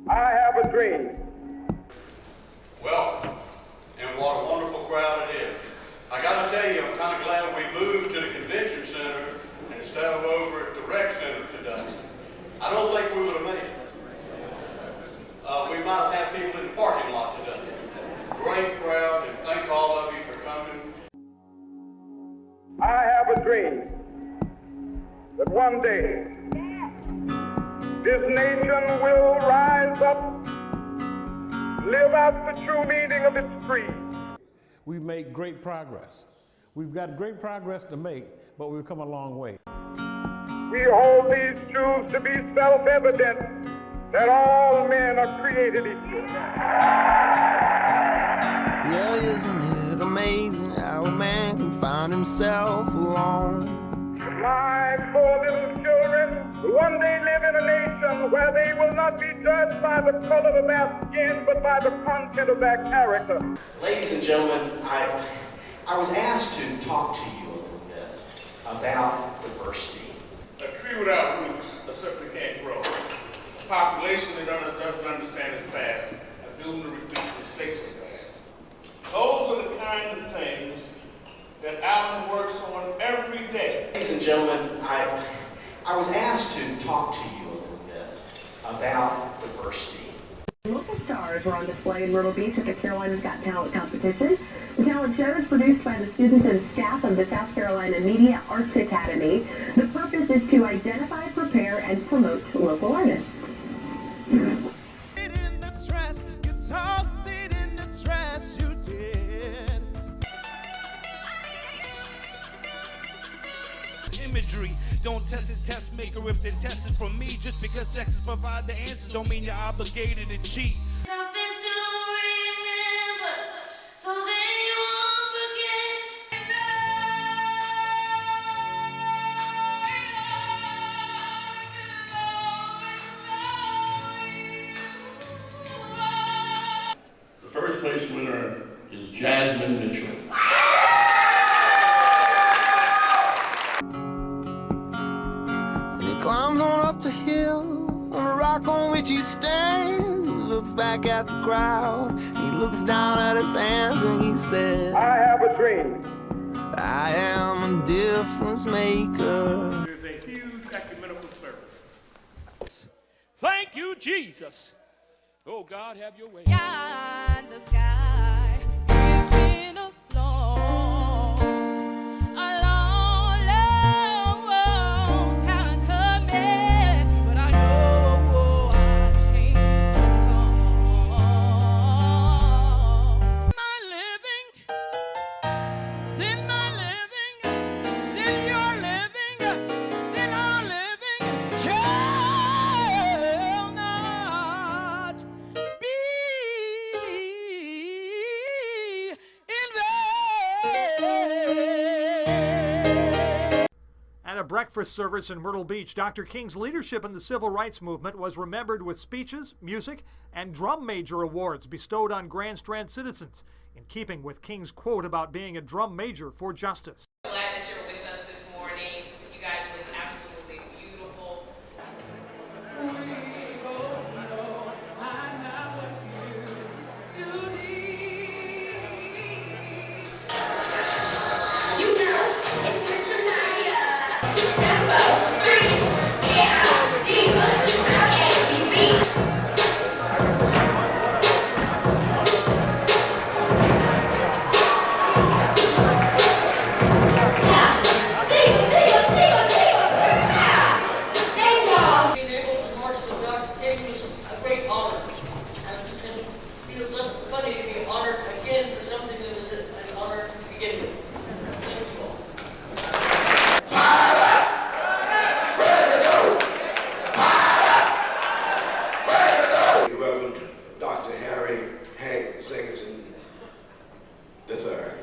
I have a dream. Welcome, and what a wonderful crowd it is. I got to tell you, I'm kind of glad we moved to the convention center instead of over at the rec center today. I don't think we would have made it. We might have had people in the parking lot today. Great crowd, and thank all of you for coming. I have a dream that one day this nation will rise up, live out the true meaning of its creed. We've made great progress. We've got great progress to make, but we've come a long way. We hold these truths to be self-evident that all men are created equal. Yeah, isn't it amazing how a man can find himself alone? My poor little children will one day live in a nation where they will not be judged by the color of their skin, but by the content of their character. Ladies and gentlemen, I was asked to talk to you a little bit about diversity. A tree without roots simply can't grow. A population that doesn't understand its past are doomed to repeat mistakes of the past. Those are the kind of things that Alan works on every day. Ladies and gentlemen, I was asked to talk to you a little bit about diversity. Local stars were on display in Myrtle Beach at the Carolina's Got Talent competition. The talent show is produced by the students and staff of the South Carolina Media Arts Academy. The purpose is to identify, prepare, and promote local artists. Imagery. Don't test it, test maker if they're testing from me. Just because sexes provide the answers don't mean you're obligated to cheat. Something to remember, so that you won't forget. The first place winner is Jasmine Mitchell. Climbs on up the hill, on a rock on which he stands. He looks back at the crowd, he looks down at his hands, and he said, I have a dream. I am a difference maker. There's a huge ecumenical service. Thank you, Jesus. Oh, God, have your way. In the sky, it's been a long time coming, but I know I changed to come. My living, then you're living, then our living shall not be in vain. At a breakfast service in Myrtle Beach, Dr. King's leadership in the civil rights movement was remembered with speeches, music, and drum major awards bestowed on Grand Strand citizens, in keeping with King's quote about being a drum major for justice. Glad that you're with us this morning. You guys look absolutely beautiful.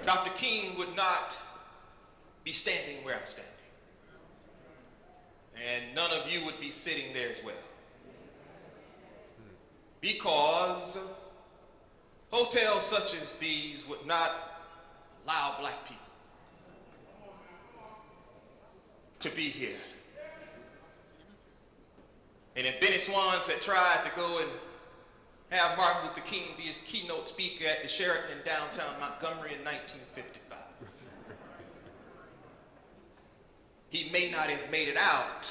Dr. King would not be standing where I'm standing. And none of you would be sitting there as well. Because hotels such as these would not allow black people to be here. And if Benny Swans had tried to go and have Martin Luther King be his keynote speaker at the Sheraton in downtown Montgomery in 1955. He may not have made it out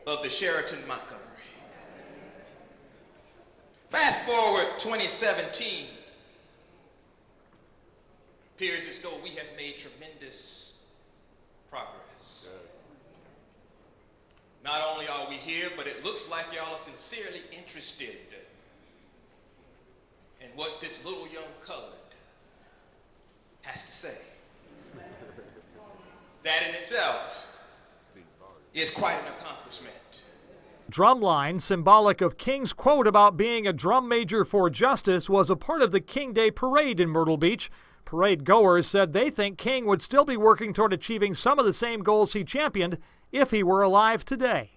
of the Sheraton Montgomery. Fast forward 2017, appears as though we have made tremendous progress. Not only are we here, but it looks like y'all are sincerely interested in what this little young colored has to say. That in itself is quite an accomplishment. Drumline, symbolic of King's quote about being a drum major for justice, was a part of the King Day Parade in Myrtle Beach. Parade goers said they think King would still be working toward achieving some of the same goals he championed if he were alive today.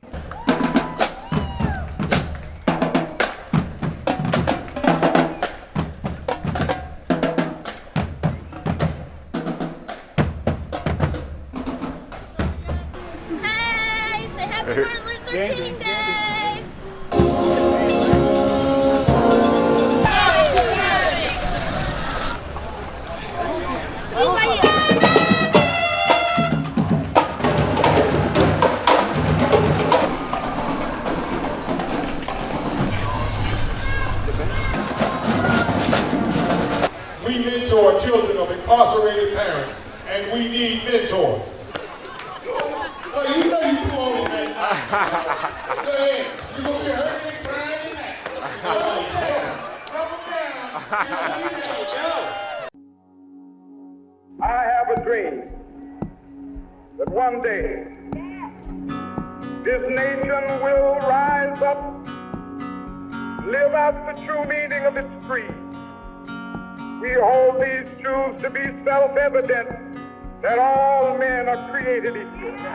Hey, say happy Martin Luther King Day! We mentor children of incarcerated parents, and we need mentors. Oh, you know you too old, man. Go ahead. You're going to be hurting and crying in that. I have a dream that one day this nation will rise up, live out the true meaning of its creed. We hold these truths to be self-evident, that all men are created equal.